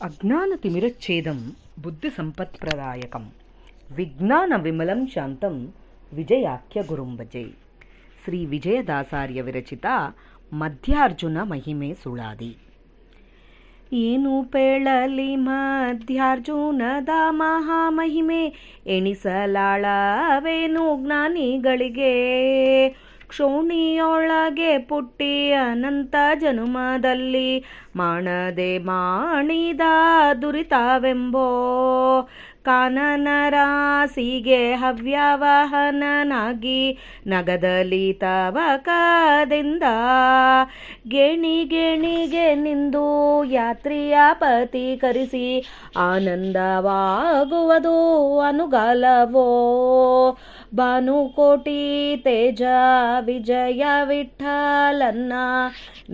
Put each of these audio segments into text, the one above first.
ಅಜ್ಞಾನತಿಮಿರಚ್ಛೇದಂ ಬುದ್ಧಿಸಂಪತ್ಪ್ರದಾಯಕಂ ವಿಜ್ಞಾನವಿಮಲಂ ಶಾಂತಂ ವಿಜಯಾಖ್ಯ ಗುರುಂ ಭಜೆ. ಶ್ರೀ ವಿಜಯದಾಸಾರ್ಯ ವಿರಚಿತ ಮಧ್ಯಾರ್ಜುನ ಮಹಿಮೆ ಸುಳಾದಿ. ಏನು ಪೇಳಲಿ ಮಧ್ಯಾರ್ಜುನದ ಮಹಾಮಹಿಮೆ, ಎಣಿಸಲಾಳವೇನು ಜ್ಞಾನಿಗಳಿಗೆ. ಕ್ಷೋಣಿಯೊಳಗೆ ಪುಟ್ಟಿ ಅನಂತ ಜನುಮದಲ್ಲಿ ಮಾಡದೆ ಮಾಡಿದ ದುರಿತವೆಂಬೋ. ಕಾನನ ರಾಸಿಗೆ ಹವ್ಯವಹನನಾಗಿ ನಗದಲ್ಲಿ ತವಕದಿಂದ ಗೇಣಿಗೆ ನಿಂದು ಯಾತ್ರಿಯ ಪಥೀಕರಿಸಿ ಆನಂದವಾಗುವುದು ಅನುಗಾಲವೋ. ಭಾನುಕೋಟಿ ತೇಜ ವಿಜಯ ವಿಠಲನ್ನ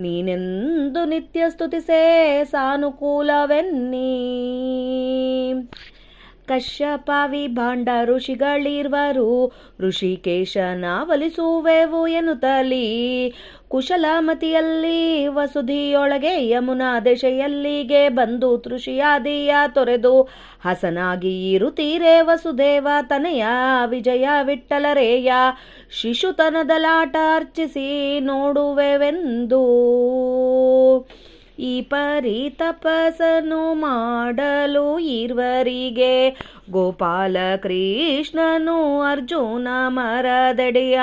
ನೀನೆಂದು ನಿತ್ಯ ಸ್ತುತಿಸೇ ಸಾನುಕೂಲವೆನ್ನಿ. ಕಶ್ಯಪ ವಿಭಾಂಡ ಋಷಿಗಳಿರ್ವರು ಋಷಿಕೇಶನ ಒಲಿಸುವೆವು ಎನ್ನುತ್ತಲಿ. ಕುಶಲಮತಿಯಲ್ಲಿ ವಸುಧಿಯೊಳಗೆ ಯಮುನಾ ದೆಸೆಯಲ್ಲಿಗೆ ಬಂದು ತೃಷಿಯಾದಿಯ ತೊರೆದು ಹಸನಾಗಿ ಇರುತ್ತೀರೆ ವಸುದೇವ ತನಯ ವಿಜಯ ವಿಠಲರೇಯ. ಶಿಶುತನದಲಾಟ ಅರ್ಚಿಸಿ ನೋಡುವೆವೆಂದು ಈ ಪರಿ ತಪಸ್ಸನ್ನು ಮಾಡಲು ಇರುವರಿಗೆ ಗೋಪಾಲ ಕೃಷ್ಣನು ಅರ್ಜುನ ಮರದಡಿಯ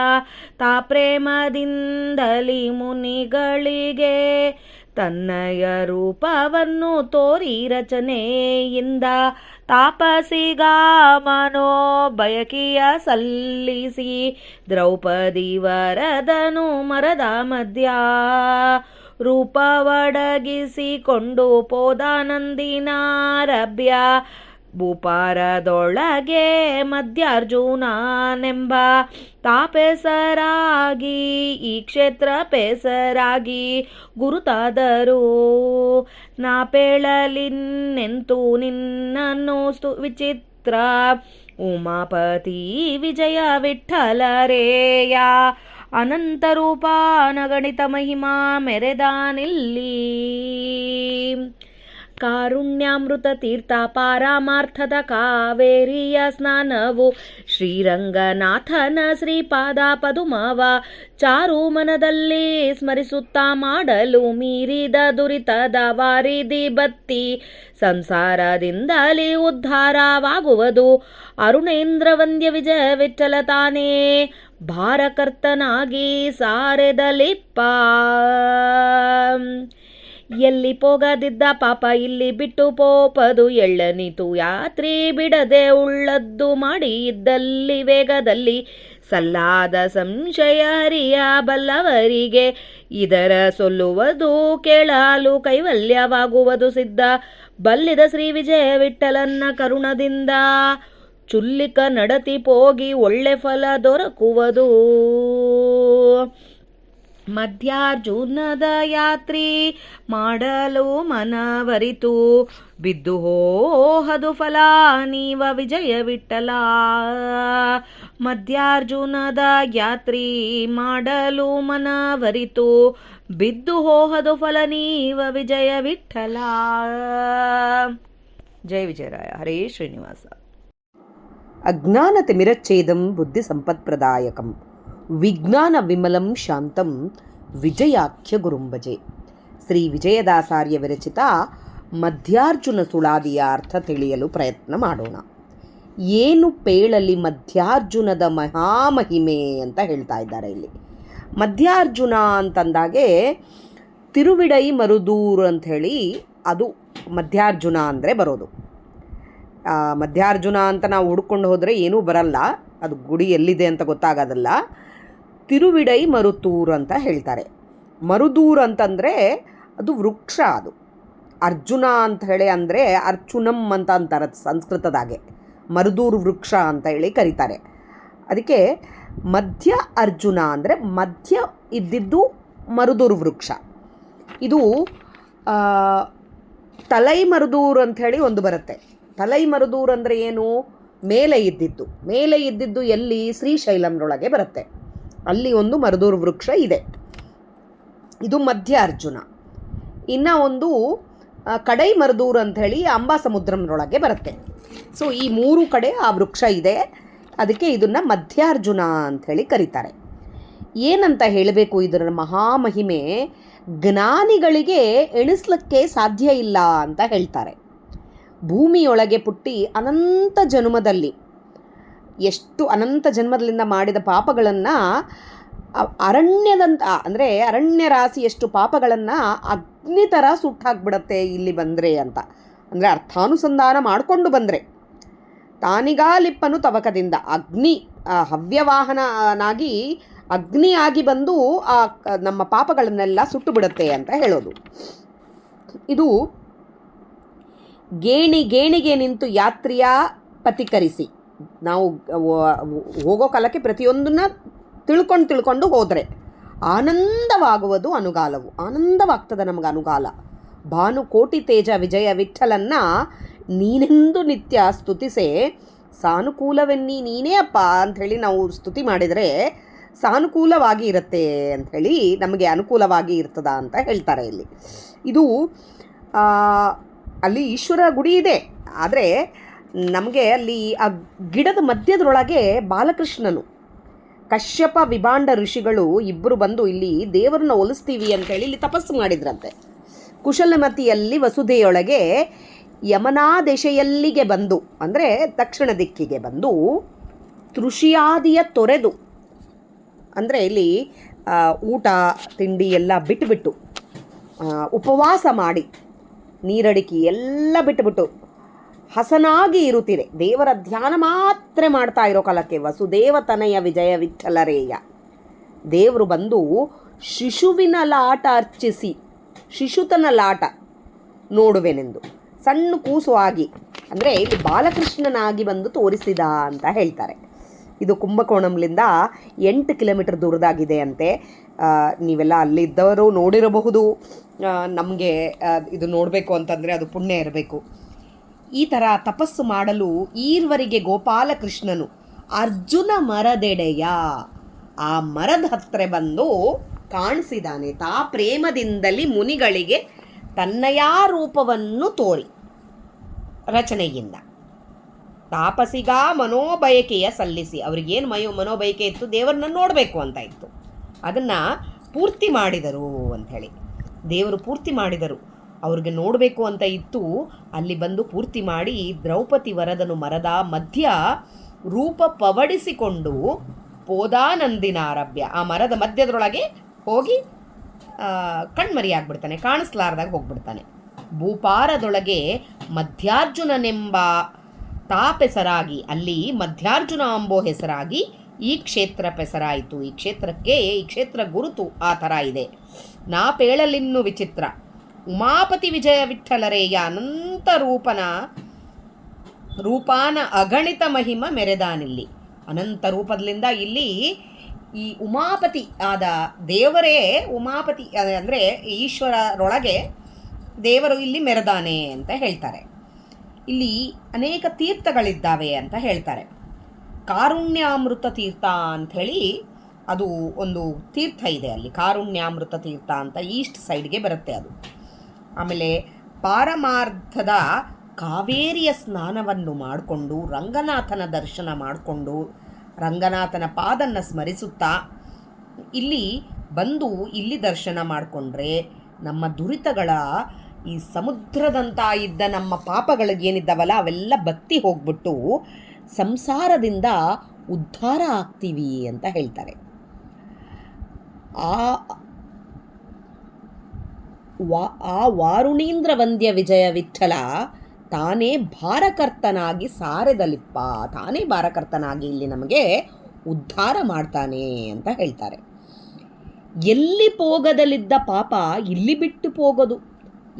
ತಾಪ್ರೇಮದಿಂದಲಿ ಮುನಿಗಳಿಗೆ ತನ್ನಯ ರೂಪವನ್ನು ತೋರಿ ರಚನೆಯಿಂದ ತಾಪಸಿಗ ಮನೋ ಬಯಕೆಯ ಸಲ್ಲಿಸಿ ದ್ರೌಪದಿ ವರದನು ಮರದ ಮಧ್ಯ ರೂಪವಡಗಿಸಿಕೊಂಡು ಪೋದಾನಂದಿನಾರಭ್ಯ. ಭೂಪಾರದೊಳಗೆ ಮಧ್ಯಾರ್ಜುನನೆಂಬ ತಾಪೆಸರಾಗಿ ಈ ಕ್ಷೇತ್ರ ಪೆಸರಾಗಿ ಗುರುತಾದರು. ನಾ ಪೇಳಲಿನ್ನೆಂತು ನಿನ್ನನ್ನು ವಿಚಿತ್ರ ಉಮಾಪತಿ ವಿಜಯ ವಿಠಲರೇಯ. ಅನಂತರೂಪ ನಗಣಿತ ಮಹಿಮಾ ಮೆರೆದಾನಿಲ್ಲಿ. ಕಾರುಣ್ಯಾಮೃತ ತೀರ್ಥ ಪಾರಮಾರ್ಥದ ಕಾವೇರಿಯ ಸ್ನಾನವು ಶ್ರೀರಂಗನಾಥನ ಶ್ರೀಪಾದ ಪದುಮವ ಚಾರು ಮನದಲ್ಲಿ ಸ್ಮರಿಸುತ್ತಾ ಮಾಡಲು ಮೀರಿದ ದುರಿತದ ವಾರಿದಿ ಬತ್ತಿ ಸಂಸಾರದಿಂದಲೇ ಉದ್ಧಾರವಾಗುವುದು. ಅರುಣೇಂದ್ರ ವಂದ್ಯ ವಿಜಯ ವಿಠಲ ತಾನೇ ಭಾರಕರ್ತನಾಗಿ ಸಾರೆದಲಿಪ್ಪ. ಎಲ್ಲಿ ಪೋಗದಿದ್ದ ಪಾಪ ಇಲ್ಲಿ ಬಿಟ್ಟು ಪೋಪದು ಎಳ್ಳನೀತು ಯಾತ್ರಿ ಬಿಡದೆ ಉಳ್ಳದ್ದು ಮಾಡಿ ಇದ್ದಲ್ಲಿ ವೇಗದಲ್ಲಿ ಸಲ್ಲಾದ ಸಂಶಯ ಹರಿಯ ಬಲ್ಲವರಿಗೆ ಇದರ ಸೊಲ್ಲುವುದು ಕೇಳಲು ಕೈವಲ್ಯವಾಗುವುದು ಸಿದ್ಧ. ಬಲ್ಲಿದ ಶ್ರೀ ವಿಜಯ ವಿಠಲನ್ನ ಕರುಣದಿಂದ ಚುಲ್ಲಿಕ ನಡತಿ ಪೋಗಿ ಒಳ್ಳೆ ಫಲ ದೊರಕುವುದು. ಮಧ್ಯಾರ್ಜುನದ ಯಾತ್ರಿ ಮಾಡಲು ಮನವರಿತು ಬಿದ್ದು ಹೋಹದು ಫಲ ನೀವ ವಿಜಯ ವಿಠಲ. ಮಧ್ಯಾರ್ಜುನದ ಯಾತ್ರಿ ಮಾಡಲು ಮನವರಿತು ಬಿದ್ದು ಹೋಹದು ಫಲ ನೀವ ವಿಜಯ ವಿಠಲ. ಜಯ ವಿಜಯರಾಯ. ಹರೇ ಶ್ರೀನಿವಾಸ. ಅಜ್ಞಾನತಿಮಿರಚ್ಛೇದಂ ಬುದ್ಧಿಸಂಪತ್ಪ್ರದಾಯಕಂ ವಿಜ್ಞಾನ ವಿಮಲಂ ಶಾಂತಂ ವಿಜಯಾಖ್ಯ ಗುರುಂ ಭಜೆ. ಶ್ರೀ ವಿಜಯದಾಸಾರ್ಯ ವಿರಚಿತ ಮಧ್ಯಾರ್ಜುನ ಸುಳಾದಿಯ ಅರ್ಥ ತಿಳಿಯಲು ಪ್ರಯತ್ನ ಮಾಡೋಣ. ಏನು ಪೇಳಲಿ ಮಧ್ಯಾರ್ಜುನದ ಮಹಾಮಹಿಮೆ ಅಂತ ಹೇಳ್ತಾ ಇದ್ದಾರೆ ಇಲ್ಲಿ. ಮಧ್ಯಾರ್ಜುನ ಅಂತಂದಾಗೆ ತಿರುವಿಡೈ ಮರುದೂರು ಅಂಥೇಳಿ ಅದು ಮಧ್ಯಾರ್ಜುನ ಅಂದರೆ ಬರೋದು. ಮಧ್ಯಾರ್ಜುನ ಅಂತ ನಾವು ಹುಡ್ಕೊಂಡು ಹೋದರೆ ಏನೂ ಬರಲ್ಲ, ಅದು ಗುಡಿ ಎಲ್ಲಿದೆ ಅಂತ ಗೊತ್ತಾಗೋದಲ್ಲ. ತಿರುವಿಡೈ ಮರುತೂರು ಅಂತ ಹೇಳ್ತಾರೆ. ಮರುದೂರು ಅಂತಂದರೆ ಅದು ವೃಕ್ಷ. ಅದು ಅರ್ಜುನ ಅಂತ ಹೇಳಿ ಅಂದರೆ ಅರ್ಚುನಂ ಅಂತ ಅಂತಾರೆ ಸಂಸ್ಕೃತದಾಗೆ. ಮರುದೂರು ವೃಕ್ಷ ಅಂತ ಹೇಳಿ ಕರೀತಾರೆ. ಅದಕ್ಕೆ ಮಧ್ಯ ಅರ್ಜುನ ಅಂದರೆ ಮಧ್ಯ ಇದ್ದಿದ್ದು ಮರುದೂರು ವೃಕ್ಷ. ಇದು ತಲೈ ಮರುದೂರು ಅಂಥೇಳಿ ಒಂದು ಬರುತ್ತೆ. ತಲೈ ಮರುದೂರು ಅಂದರೆ ಏನು? ಮೇಲೆ ಇದ್ದಿದ್ದು ಎಲ್ಲಿ? ಶ್ರೀಶೈಲಂನೊಳಗೆ ಬರುತ್ತೆ. ಅಲ್ಲಿ ಒಂದು ಮರುದೂರು ವೃಕ್ಷ ಇದೆ. ಇದು ಮಧ್ಯ ಅರ್ಜುನ. ಇನ್ನು ಒಂದು ಕಡೈ ಮರದೂರು ಅಂಥೇಳಿ ಅಂಬಾ ಸಮುದ್ರಂನೊಳಗೆ ಬರುತ್ತೆ. ಸೊ ಈ 3 ಕಡೆ ಆ ವೃಕ್ಷ ಇದೆ. ಅದಕ್ಕೆ ಇದನ್ನು ಮಧ್ಯಾರ್ಜುನ ಅಂಥೇಳಿ ಕರೀತಾರೆ. ಏನಂತ ಹೇಳಬೇಕು ಇದರ ಮಹಾಮಹಿಮೆ, ಜ್ಞಾನಿಗಳಿಗೆ ಎಣಿಸ್ಲಿಕ್ಕೆ ಸಾಧ್ಯ ಇಲ್ಲ ಅಂತ ಹೇಳ್ತಾರೆ. ಭೂಮಿಯೊಳಗೆ ಪುಟ್ಟಿ ಅನಂತ ಜನ್ಮದಲ್ಲಿ ಎಷ್ಟು ಅನಂತ ಜನ್ಮದಿಂದ ಮಾಡಿದ ಪಾಪಗಳನ್ನು ಅರಣ್ಯದಂತ ಅಂದರೆ ಅರಣ್ಯ ರಾಶಿಯಷ್ಟು ಪಾಪಗಳನ್ನು ಅಗ್ನಿ ಥರ ಸುಟ್ಟಾಕ್ಬಿಡತ್ತೆ ಇಲ್ಲಿ ಬಂದರೆ ಅಂತ. ಅಂದರೆ ಅರ್ಥಾನುಸಂಧಾನ ಮಾಡಿಕೊಂಡು ಬಂದರೆ ತಾನಿಗಾಲಿಪ್ಪನು ತವಕದಿಂದ ಅಗ್ನಿ ಹವ್ಯವಾಹನಾಗಿ ಅಗ್ನಿಯಾಗಿ ಬಂದು ನಮ್ಮ ಪಾಪಗಳನ್ನೆಲ್ಲ ಸುಟ್ಟು ಬಿಡುತ್ತೆ ಅಂತ ಹೇಳೋದು. ಇದು ಗೇಣಿಗೆ ನಿಂತು ಯಾತ್ರೆಯ ಪಥಿಕರಿಸಿ, ನಾವು ಹೋಗೋ ಕಾಲಕ್ಕೆ ಪ್ರತಿಯೊಂದನ್ನ ತಿಳ್ಕೊಂಡು ಹೋದರೆ ಆನಂದವಾಗುವುದು ಅನುಗಾಲವು. ಆನಂದವಾಗ್ತದೆ ನಮಗೆ ಅನುಗಾಲ. ಭಾನು ಕೋಟಿ ತೇಜ ವಿಜಯ ವಿಠಲನ್ನ ನೀನೆಂದು ನಿತ್ಯ ಸ್ತುತಿಸೆ ಸಾನುಕೂಲವೆನ್ನಿ ನೀನೇ ಅಪ್ಪ ಅಂಥೇಳಿ ನಾವು ಸ್ತುತಿ ಮಾಡಿದರೆ ಸಾನುಕೂಲವಾಗಿ ಇರುತ್ತೆ ಅಂಥೇಳಿ, ನಮಗೆ ಅನುಕೂಲವಾಗಿ ಇರ್ತದ ಅಂತ ಹೇಳ್ತಾರೆ ಇಲ್ಲಿ. ಇದು ಅಲ್ಲಿ ಈಶ್ವರ ಗುಡಿ ಇದೆ, ಆದರೆ ನಮಗೆ ಅಲ್ಲಿ ಆ ಗಿಡದ ಮಧ್ಯದೊಳಗೆ ಬಾಲಕೃಷ್ಣನು, ಕಶ್ಯಪ ವಿಭಾಂಡ ಋಷಿಗಳು ಇಬ್ಬರು ಬಂದು ಇಲ್ಲಿ ದೇವರನ್ನ ಒಲಿಸ್ತೀವಿ ಅಂಥೇಳಿ ಇಲ್ಲಿ ತಪಸ್ಸು ಮಾಡಿದ್ರಂತೆ. ಕುಶಲಮತಿಯಲ್ಲಿ ವಸುಧೆಯೊಳಗೆ ಯಮನಾ ದೆಶೆಯಲ್ಲಿಗೆ ಬಂದು, ಅಂದರೆ ದಕ್ಷಿಣ ದಿಕ್ಕಿಗೆ ಬಂದು ತೃಷಿಯಾದಿಯ ತೊರೆದು, ಅಂದರೆ ಇಲ್ಲಿ ಊಟ ತಿಂಡಿ ಎಲ್ಲ ಬಿಟ್ಟುಬಿಟ್ಟು ಉಪವಾಸ ಮಾಡಿ ನೀರಡಿಕೆ ಎಲ್ಲ ಬಿಟ್ಟುಬಿಟ್ಟು ಹಸನಾಗಿ ಇರುತ್ತೀರೆ, ದೇವರ ಧ್ಯಾನ ಮಾತ್ರ ಮಾಡ್ತಾ ಇರೋ ಕಾಲಕ್ಕೆ ವಸುದೇವತನಯ ವಿಜಯ ವಿಠಲರೇಯ ದೇವರು ಬಂದು ಶಿಶುವಿನ ಲಾಟ ಅರ್ಚಿಸಿ, ಶಿಶುತನ ಲಾಟ ನೋಡುವೆನೆಂದು ಸಣ್ಣ ಕೂಸು ಆಗಿ, ಅಂದರೆ ಇಲ್ಲಿ ಬಾಲಕೃಷ್ಣನಾಗಿ ಬಂದು ತೋರಿಸಿದ ಅಂತ ಹೇಳ್ತಾರೆ. ಇದು ಕುಂಭಕೋಣಂಲಿಂದ 8 ಕಿಲೋಮೀಟರ್ ದೂರದಾಗಿದೆ ಅಂತೆ. ನೀವೆಲ್ಲ ಅಲ್ಲಿದ್ದವರು ನೋಡಿರಬಹುದು. ನಮಗೆ ಇದು ನೋಡಬೇಕು ಅಂತಂದರೆ ಅದು ಪುಣ್ಯ ಇರಬೇಕು. ಈ ಥರ ತಪಸ್ಸು ಮಾಡಲು ಈರ್ವರಿಗೆ ಗೋಪಾಲಕೃಷ್ಣನು ಅರ್ಜುನ ಮರದೆಡೆಯ ಆ ಮರದ ಹತ್ತಿರ ಬಂದು ಕಾಣಿಸಿದಾನೆ. ತಾ ಪ್ರೇಮದಿಂದಲೇ ಮುನಿಗಳಿಗೆ ತನ್ನಯ ರೂಪವನ್ನು ತೋರಿ ರಚನೆಯಿಂದ ತಾಪಸಿಗ ಮನೋಬಯಕೆಯ ಸಲ್ಲಿಸಿ, ಅವ್ರಿಗೇನು ಮನೋಬಯಕೆ ಇತ್ತು, ದೇವರನ್ನ ನೋಡಬೇಕು ಅಂತ ಇತ್ತು, ಅದನ್ನು ಪೂರ್ತಿ ಮಾಡಿದರು ಅಂಥೇಳಿ. ದೇವರು ಪೂರ್ತಿ ಮಾಡಿದರು, ಅವ್ರಿಗೆ ನೋಡಬೇಕು ಅಂತ ಇತ್ತು. ಅಲ್ಲಿ ಬಂದು ಪೂರ್ತಿ ಮಾಡಿ ದ್ರೌಪದಿ ವರದನು ಮರದ ಮಧ್ಯ ರೂಪ ಪವಡಿಸಿಕೊಂಡು ಪೋದಾನಂದಿನ ಆರಭ್ಯ, ಆ ಮರದ ಮಧ್ಯದೊಳಗೆ ಹೋಗಿ ಕಣ್ಮರಿಯಾಗ್ಬಿಡ್ತಾನೆ, ಕಾಣಿಸ್ಲಾರ್ದಾಗ ಹೋಗ್ಬಿಡ್ತಾನೆ. ಭೂಪಾರದೊಳಗೆ ಮಧ್ಯಾರ್ಜುನನೆಂಬ ತಾಪೆಸರಾಗಿ, ಅಲ್ಲಿ ಮಧ್ಯಾರ್ಜುನ ಎಂಬೋ ಹೆಸರಾಗಿ ಈ ಕ್ಷೇತ್ರ ಪೆಸರಾಯಿತು. ಈ ಕ್ಷೇತ್ರಕ್ಕೆ, ಈ ಕ್ಷೇತ್ರ ಗುರುತು ಆ ಥರ ಇದೆ. ನಾಪೇಳಲಿನ್ನು ವಿಚಿತ್ರ ಉಮಾಪತಿ ವಿಜಯ ವಿಠಲರೇಯ ಅನಂತ ರೂಪಾನ ಅಗಣಿತ ಮಹಿಮ ಮೆರೆದಾನಿಲ್ಲಿ. ಅನಂತ ರೂಪದಿಂದ ಇಲ್ಲಿ ಈ ಉಮಾಪತಿ ಆದ ದೇವರೇ, ಉಮಾಪತಿ ಅಂದರೆ ಈಶ್ವರರೊಳಗೆ ದೇವರು ಇಲ್ಲಿ ಮೆರೆದಾನೆ ಅಂತ ಹೇಳ್ತಾರೆ. ಇಲ್ಲಿ ಅನೇಕ ತೀರ್ಥಗಳಿದ್ದಾವೆ ಅಂತ ಹೇಳ್ತಾರೆ. ಕಾರುಣ್ಯಾಮೃತ ತೀರ್ಥ ಅಂಥೇಳಿ ಅದು ಒಂದು ತೀರ್ಥ ಇದೆ ಅಲ್ಲಿ, ಕಾರುಣ್ಯಾಮೃತ ತೀರ್ಥ ಅಂತ ಈಸ್ಟ್ ಸೈಡ್ಗೆ ಬರುತ್ತೆ ಅದು. ಆಮೇಲೆ ಪಾರಮಾರ್ಥದ ಕಾವೇರಿಯ ಸ್ನಾನವನ್ನು ಮಾಡಿಕೊಂಡು ರಂಗನಾಥನ ದರ್ಶನ ಮಾಡಿಕೊಂಡು ರಂಗನಾಥನ ಪಾದನ್ನು ಸ್ಮರಿಸುತ್ತಾ ಇಲ್ಲಿ ಬಂದು ಇಲ್ಲಿ ದರ್ಶನ ಮಾಡಿಕೊಂಡ್ರೆ ನಮ್ಮ ದುರಿತಗಳ, ಈ ಸಮುದ್ರದಂತ ಇದ್ದ ನಮ್ಮ ಪಾಪಗಳಿಗೇನಿದ್ದಾವಲ್ಲ ಅವೆಲ್ಲ ಬತ್ತಿ ಹೋಗ್ಬಿಟ್ಟು ಸಂಸಾರದಿಂದ ಉದ್ಧಾರ ಆಗ್ತೀವಿ ಅಂತ ಹೇಳ್ತಾರೆ. ಆ ವಾರುಣೀಂದ್ರ ವಂದ್ಯ ವಿಜಯ ವಿಠಲ ತಾನೇ ಭಾರಕರ್ತನಾಗಿ ಸಾರೆದಲಿಪ್ಪ, ತಾನೇ ಭಾರಕರ್ತನಾಗಿ ಇಲ್ಲಿ ನಮಗೆ ಉದ್ಧಾರ ಮಾಡ್ತಾನೆ ಅಂತ ಹೇಳ್ತಾರೆ. ಎಲ್ಲಿ ಪೋಗದಲ್ಲಿದ್ದ ಪಾಪ ಇಲ್ಲಿ ಬಿಟ್ಟು ಹೋಗೋದು,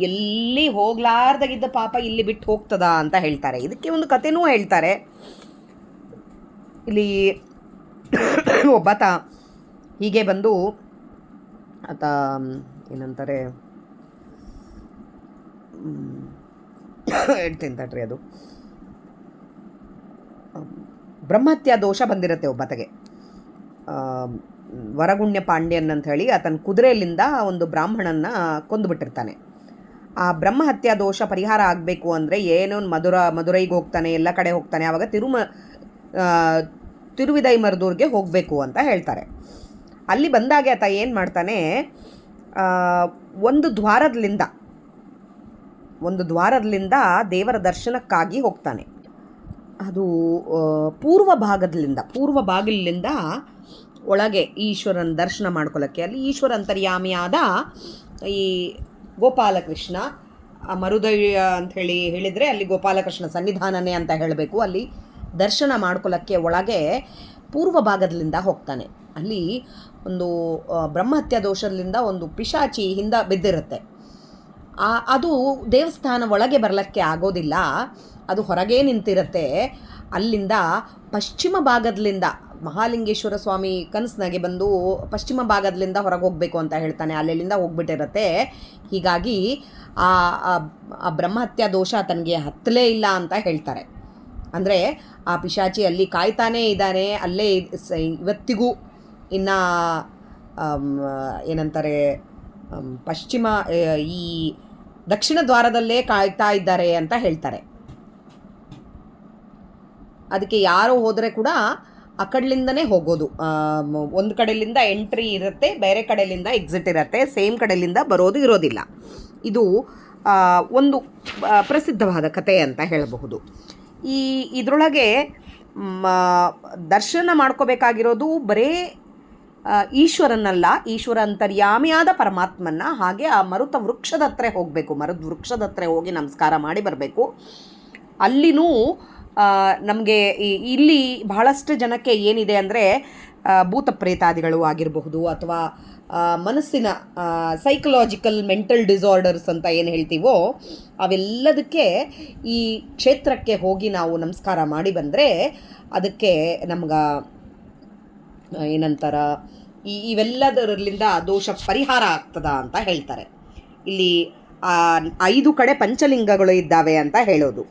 ಎಲ್ಲಿ ಹೋಗ್ಲಾರ್ದಾಗಿದ್ದ ಪಾಪ ಇಲ್ಲಿ ಬಿಟ್ಟು ಹೋಗ್ತದ ಅಂತ ಹೇಳ್ತಾರೆ. ಇದಕ್ಕೆ ಒಂದು ಕಥೆನೂ ಹೇಳ್ತಾರೆ. ಇಲ್ಲಿ ಒಬ್ಬಾತ ಹೀಗೆ ಬಂದು ಆತ ಏನಂತಾರೆ, ಹೇಳ್ತೀನಿ ತಡ್ರಿ, ಅದು ಬ್ರಹ್ಮಹತ್ಯಾ ದೋಷ ಬಂದಿರುತ್ತೆ ಒಬ್ಬಾತಗೆ. ವರಗುಣ್ಯ ಪಾಂಡ್ಯನ್ ಅಂತ ಹೇಳಿ ಆತನ ಕುದುರೆಯಲ್ಲಿಂದ ಒಂದು ಬ್ರಾಹ್ಮಣನ್ನ ಕೊಂದುಬಿಟ್ಟಿರ್ತಾನೆ. ಆ ಬ್ರಹ್ಮಹತ್ಯಾ ದೋಷ ಪರಿಹಾರ ಆಗಬೇಕು ಅಂದರೆ ಏನೋ ಮಧುರೈಗೆ ಹೋಗ್ತಾನೆ, ಎಲ್ಲ ಕಡೆ ಹೋಗ್ತಾನೆ, ಆವಾಗ ತಿರುವಿದೈಮರುದೂರ್ಗೆ ಹೋಗಬೇಕು ಅಂತ ಹೇಳ್ತಾರೆ. ಅಲ್ಲಿ ಬಂದಾಗೆ ಆತ ಏನು ಮಾಡ್ತಾನೆ, ಒಂದು ದ್ವಾರದಿಂದ ದೇವರ ದರ್ಶನಕ್ಕಾಗಿ ಹೋಗ್ತಾನೆ. ಅದು ಪೂರ್ವ ಬಾಗಿಲಿಂದ ಒಳಗೆ ಈಶ್ವರನ ದರ್ಶನ ಮಾಡ್ಕೊಳ್ಳೋಕ್ಕೆ. ಅಲ್ಲಿ ಈಶ್ವರ ಅಂತರ್ಯಾಮಿಯಾದ ಈ ಗೋಪಾಲಕೃಷ್ಣ, ಮರುದಯ್ಯ ಅಂಥೇಳಿ ಹೇಳಿದರೆ ಅಲ್ಲಿ ಗೋಪಾಲಕೃಷ್ಣ ಸನ್ನಿಧಾನನೇ ಅಂತ ಹೇಳಬೇಕು. ಅಲ್ಲಿ ದರ್ಶನ ಮಾಡ್ಕೊಳ್ಳೋಕ್ಕೆ ಒಳಗೆ ಪೂರ್ವ ಭಾಗದಿಂದ ಹೋಗ್ತಾನೆ. ಅಲ್ಲಿ ಒಂದು ಬ್ರಹ್ಮಹತ್ಯಾ ದೋಷದಿಂದ ಒಂದು ಪಿಶಾಚಿ ಹಿಂದೆ ಬಿದ್ದಿರುತ್ತೆ. ಅದು ದೇವಸ್ಥಾನ ಒಳಗೆ ಬರಲಿಕ್ಕೆ ಆಗೋದಿಲ್ಲ, ಅದು ಹೊರಗೇ ನಿಂತಿರುತ್ತೆ. ಅಲ್ಲಿಂದ ಪಶ್ಚಿಮ ಭಾಗದಿಂದ ಮಹಾಲಿಂಗೇಶ್ವರ ಸ್ವಾಮಿ ಕನಸಿನಾಗೆ ಬಂದು ಪಶ್ಚಿಮ ಭಾಗದಿಂದ ಹೊರಗೆ ಹೋಗಬೇಕು ಅಂತ ಹೇಳ್ತಾನೆ. ಅಲ್ಲಿಂದ ಹೋಗ್ಬಿಟ್ಟಿರುತ್ತೆ. ಹೀಗಾಗಿ ಆ ಬ್ರಹ್ಮಹತ್ಯಾ ದೋಷ ತನಗೆ ಹತ್ತಲೇ ಇಲ್ಲ ಅಂತ ಹೇಳ್ತಾರೆ. ಅಂದರೆ ಆ ಪಿಶಾಚಿ ಅಲ್ಲಿ ಕಾಯ್ತಾನೇ ಇದ್ದಾನೆ, ಅಲ್ಲೇ ಇವತ್ತಿಗೂ ಇನ್ನು ಏನಂತಾರೆ, ಪಶ್ಚಿಮ ಈ ದಕ್ಷಿಣ ದ್ವಾರದಲ್ಲೇ ಕಾಯ್ತಾ ಇದ್ದಾರೆ ಅಂತ ಹೇಳ್ತಾರೆ. ಅದಕ್ಕೆ ಯಾರೋ ಹೋದರೆ ಕೂಡ ಆ ಕಡೆಯಿಂದನೇ ಹೋಗೋದು. ಒಂದು ಕಡೆಯಿಂದ ಎಂಟ್ರಿ ಇರುತ್ತೆ, ಬೇರೆ ಕಡೆಯಿಂದ ಎಕ್ಸಿಟ್ ಇರುತ್ತೆ, ಸೇಮ್ ಕಡೆಯಿಂದ ಬರೋದು ಇರೋದಿಲ್ಲ. ಇದು ಒಂದು ಪ್ರಸಿದ್ಧವಾದ ಕಥೆ ಅಂತ ಹೇಳಬಹುದು. ಇದರೊಳಗೆ ದರ್ಶನ ಮಾಡ್ಕೋಬೇಕಾಗಿರೋದು ಬರೇ ಈಶ್ವರನಲ್ಲ, ಈಶ್ವರ ಅಂತರ್ಯಾಮಿಯಾದ ಪರಮಾತ್ಮನ. ಹಾಗೆ ಆ ಮರುತ ವೃಕ್ಷದ ಹತ್ರ ಹೋಗಬೇಕು, ಮರದ ವೃಕ್ಷದ ಹತ್ರ ಹೋಗಿ ನಮಸ್ಕಾರ ಮಾಡಿ ಬರಬೇಕು. ಅಲ್ಲಿನೂ ನಮಗೆ ಇಲ್ಲಿ ಬಹಳಷ್ಟು ಜನಕ್ಕೆ ಏನಿದೆ ಅಂದರೆ ಭೂತ ಪ್ರೇತಾದಿಗಳು ಆಗಿರಬಹುದು, ಅಥವಾ ಮನಸ್ಸಿನ ಸೈಕಲಾಜಿಕಲ್ ಮೆಂಟಲ್ ಡಿಸಾರ್ಡರ್ಸ್ ಅಂತ ಏನು ಹೇಳ್ತೀವೋ ಅವೆಲ್ಲದಕ್ಕೆ ಈ ಕ್ಷೇತ್ರಕ್ಕೆ ಹೋಗಿ ನಾವು ನಮಸ್ಕಾರ ಮಾಡಿ ಬಂದರೆ ಅದಕ್ಕೆ ನಮ್ಗೆ ಏನಂತಾರ, ಇವೆಲ್ಲದರಲ್ಲಿಂದ ದೋಷ ಪರಿಹಾರ ಆಗ್ತದ ಅಂತ ಹೇಳ್ತಾರೆ. ಇಲ್ಲಿ 5 ಕಡೆ ಪಂಚಲಿಂಗಗಳು ಇದ್ದಾವೆ ಅಂತ ಹೇಳೋದು.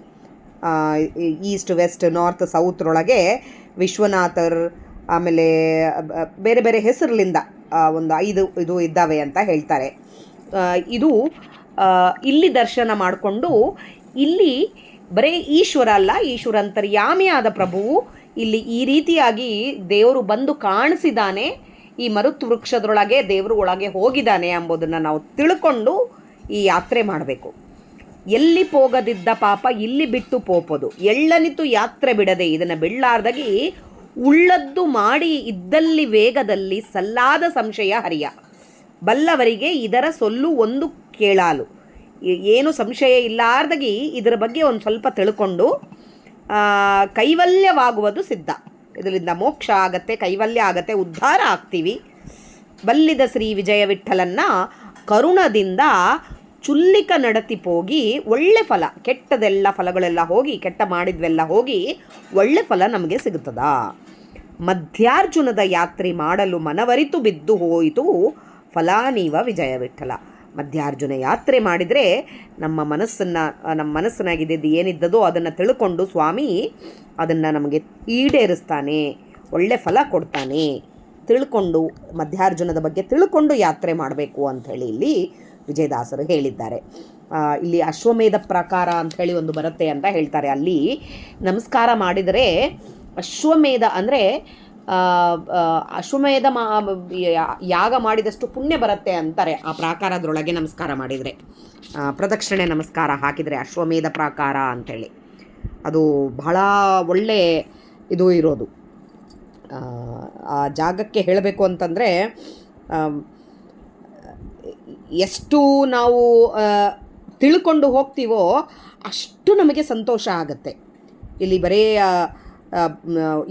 ಈಸ್ಟ್, ವೆಸ್ಟ್, ನಾರ್ತ್, ಸೌತ್ರೊಳಗೆ ವಿಶ್ವನಾಥರ್, ಆಮೇಲೆ ಬೇರೆ ಬೇರೆ ಹೆಸರಿನಿಂದ ಒಂದು 5 ಇದು ಇದ್ದಾವೆ ಅಂತ ಹೇಳ್ತಾರೆ. ಇದು ಇಲ್ಲಿ ದರ್ಶನ ಮಾಡಿಕೊಂಡು ಇಲ್ಲಿ ಬರೀ ಈಶ್ವರ ಅಲ್ಲ, ಈಶ್ವರ ಅಂತರ್ಯಾಮಿಯಾದ ಪ್ರಭುವು ಇಲ್ಲಿ ಈ ರೀತಿಯಾಗಿ ದೇವರು ಬಂದು ಕಾಣಿಸಿದ್ದಾನೆ, ಈ ಮರುತ್ ವೃಕ್ಷದೊಳಗೆ ದೇವರು ಒಳಗೆ ಹೋಗಿದ್ದಾನೆ ಎಂಬುದನ್ನು ನಾವು ತಿಳ್ಕೊಂಡು ಈ ಯಾತ್ರೆ ಮಾಡಬೇಕು. ಎಲ್ಲಿ ಹೋಗದಿದ್ದ ಪಾಪ ಇಲ್ಲಿ ಬಿಟ್ಟು ಪೋಪದು, ಎಳ್ಳನಿತು ಯಾತ್ರೆ ಬಿಡದೆ ಇದನ್ನು ಬಿಳ್ಳಾರ್ದಾಗಿ ಉಳ್ಳದ್ದು ಮಾಡಿ ಇದ್ದಲ್ಲಿ ವೇಗದಲ್ಲಿ ಸಲ್ಲಾದ ಸಂಶಯ ಹರಿಯ ಬಲ್ಲವರಿಗೆ ಇದರ ಸೊಲ್ಲು ಒಂದು ಕೇಳಾಲು. ಏನು ಸಂಶಯ ಇಲ್ಲಾರ್ದಾಗಿ ಇದರ ಬಗ್ಗೆ ಒಂದು ಸ್ವಲ್ಪ ತಿಳ್ಕೊಂಡು ಕೈವಲ್ಯವಾಗುವುದು ಸಿದ್ಧ. ಇದರಿಂದ ಮೋಕ್ಷ ಆಗತ್ತೆ, ಕೈವಲ್ಯ ಆಗತ್ತೆ, ಉದ್ಧಾರ ಆಗ್ತೀವಿ. ಬಲ್ಲಿದ ಶ್ರೀ ವಿಜಯ ವಿಠಲನ್ನ ಕರುಣದಿಂದ ಚುಲ್ಲಿಕ ನಡತಿ ಹೋಗಿ ಒಳ್ಳೆ ಫಲ, ಕೆಟ್ಟದೆಲ್ಲ ಫಲಗಳೆಲ್ಲ ಹೋಗಿ, ಕೆಟ್ಟ ಮಾಡಿದ್ವೆಲ್ಲ ಹೋಗಿ ಒಳ್ಳೆ ಫಲ ನಮಗೆ ಸಿಗುತ್ತದ. ಮಧ್ಯಾರ್ಜುನದ ಯಾತ್ರೆ ಮಾಡಲು ಮನವರಿತು ಬಿದ್ದು ಹೋಯಿತು ಫಲಾನೀವ ವಿಜಯ ವಿಠಲ. ಮಧ್ಯಾರ್ಜುನ ಯಾತ್ರೆ ಮಾಡಿದರೆ ನಮ್ಮ ಮನಸ್ಸಿನಾಗಿದ್ದು ಏನಿದ್ದದೋ ಅದನ್ನು ತಿಳ್ಕೊಂಡು ಸ್ವಾಮಿ ಅದನ್ನು ನಮಗೆ ಈಡೇರಿಸ್ತಾನೆ, ಒಳ್ಳೆ ಫಲ ಕೊಡ್ತಾನೆ. ತಿಳ್ಕೊಂಡು ಮಧ್ಯಾರ್ಜುನದ ಬಗ್ಗೆ ತಿಳ್ಕೊಂಡು ಯಾತ್ರೆ ಮಾಡಬೇಕು ಅಂಥೇಳಿ ಇಲ್ಲಿ ವಿಜಯದಾಸರು ಹೇಳಿದ್ದಾರೆ. ಇಲ್ಲಿ ಅಶ್ವಮೇಧ ಪ್ರಕಾರ ಅಂಥೇಳಿ ಒಂದು ಬರುತ್ತೆ ಅಂತ ಹೇಳ್ತಾರೆ. ಅಲ್ಲಿ ನಮಸ್ಕಾರ ಮಾಡಿದರೆ ಅಶ್ವಮೇಧ ಅಂದರೆ ಅಶ್ವಮೇಧ ಯಾಗ ಮಾಡಿದಷ್ಟು ಪುಣ್ಯ ಬರುತ್ತೆ ಅಂತಾರೆ. ಆ ಪ್ರಾಕಾರದೊಳಗೆ ನಮಸ್ಕಾರ ಮಾಡಿದರೆ, ಪ್ರದಕ್ಷಿಣೆ ನಮಸ್ಕಾರ ಹಾಕಿದರೆ ಅಶ್ವಮೇಧ ಪ್ರಾಕಾರ ಅಂಥೇಳಿ ಅದು ಬಹಳ ಒಳ್ಳೆ ಇದು ಇರೋದು. ಆ ಜಾಗಕ್ಕೆ ಹೇಳಬೇಕು ಅಂತಂದರೆ ಎಷ್ಟು ನಾವು ತಿಳ್ಕೊಂಡು ಹೋಗ್ತೀವೋ ಅಷ್ಟು ನಮಗೆ ಸಂತೋಷ ಆಗುತ್ತೆ. ಇಲ್ಲಿ ಬರೀ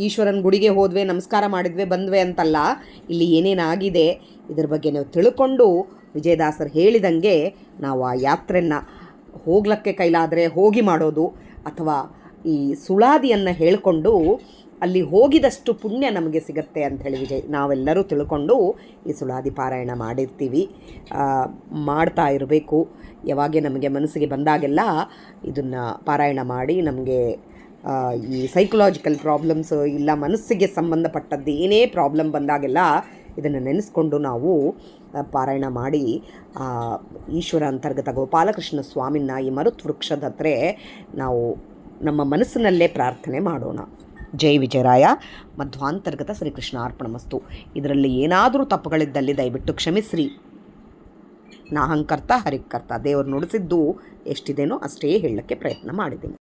ಈಶ್ವರನ ಗುಡಿಗೆ ಹೋದ್ವಿ, ನಮಸ್ಕಾರ ಮಾಡಿದ್ವಿ, ಬಂದ್ವಿ ಅಂತಲ್ಲ, ಇಲ್ಲಿ ಏನೇನಾಗಿದೆ ಇದ್ರ ಬಗ್ಗೆ ನಾವು ತಿಳ್ಕೊಂಡು ವಿಜಯದಾಸರು ಹೇಳಿದಂಗೆ ನಾವು ಆ ಯಾತ್ರೆಯನ್ನು ಹೋಗ್ಲಿಕ್ಕೆ ಕೈಲಾದರೆ ಹೋಗಿ ಮಾಡೋದು, ಅಥವಾ ಈ ಸುಳಾದಿಯನ್ನು ಹೇಳಿಕೊಂಡು ಅಲ್ಲಿ ಹೋಗಿದಷ್ಟು ಪುಣ್ಯ ನಮಗೆ ಸಿಗುತ್ತೆ ಅಂಥೇಳಿ ನಾವೆಲ್ಲರೂ ತಿಳ್ಕೊಂಡು ಈ ಸುಳಾದಿ ಪಾರಾಯಣ ಮಾಡಿರ್ತೀವಿ, ಮಾಡ್ತಾ ಇರಬೇಕು. ಯಾವಾಗ ನಮಗೆ ಮನಸ್ಸಿಗೆ ಬಂದಾಗೆಲ್ಲ ಇದನ್ನು ಪಾರಾಯಣ ಮಾಡಿ ನಮಗೆ ಈ ಸೈಕಲಾಜಿಕಲ್ ಪ್ರಾಬ್ಲಮ್ಸು ಇಲ್ಲ ಮನಸ್ಸಿಗೆ ಸಂಬಂಧಪಟ್ಟದ್ದು ಏನೇ ಪ್ರಾಬ್ಲಮ್ ಬಂದಾಗೆಲ್ಲ ಇದನ್ನು ನೆನೆಸ್ಕೊಂಡು ನಾವು ಪಾರಾಯಣ ಮಾಡಿ ಈಶ್ವರ ಅಂತರ್ಗತ ಗೋಪಾಲಕೃಷ್ಣ ಸ್ವಾಮಿನ ಈ ಮರುತ್ ವೃಕ್ಷದ ಹತ್ರ ನಾವು ನಮ್ಮ ಮನಸ್ಸಿನಲ್ಲೇ ಪ್ರಾರ್ಥನೆ ಮಾಡೋಣ. ಜೈ ವಿಜಯರಾಯ. ಮಧ್ವಾಂತರ್ಗತ ಶ್ರೀಕೃಷ್ಣ ಅರ್ಪಣಮಸ್ತು. ಇದರಲ್ಲಿ ಏನಾದರೂ ತಪ್ಪುಗಳಿದ್ದಲ್ಲಿ ದಯವಿಟ್ಟು ಕ್ಷಮಿಸ್ರಿ. ನಾಹಂಕರ್ತ ಹರಿಕರ್ತ. ದೇವರು ನುಡಿಸಿದ್ದು ಎಷ್ಟಿದೇನೋ ಅಷ್ಟೇ ಹೇಳಕ್ಕೆ ಪ್ರಯತ್ನ ಮಾಡಿದ್ದೀನಿ.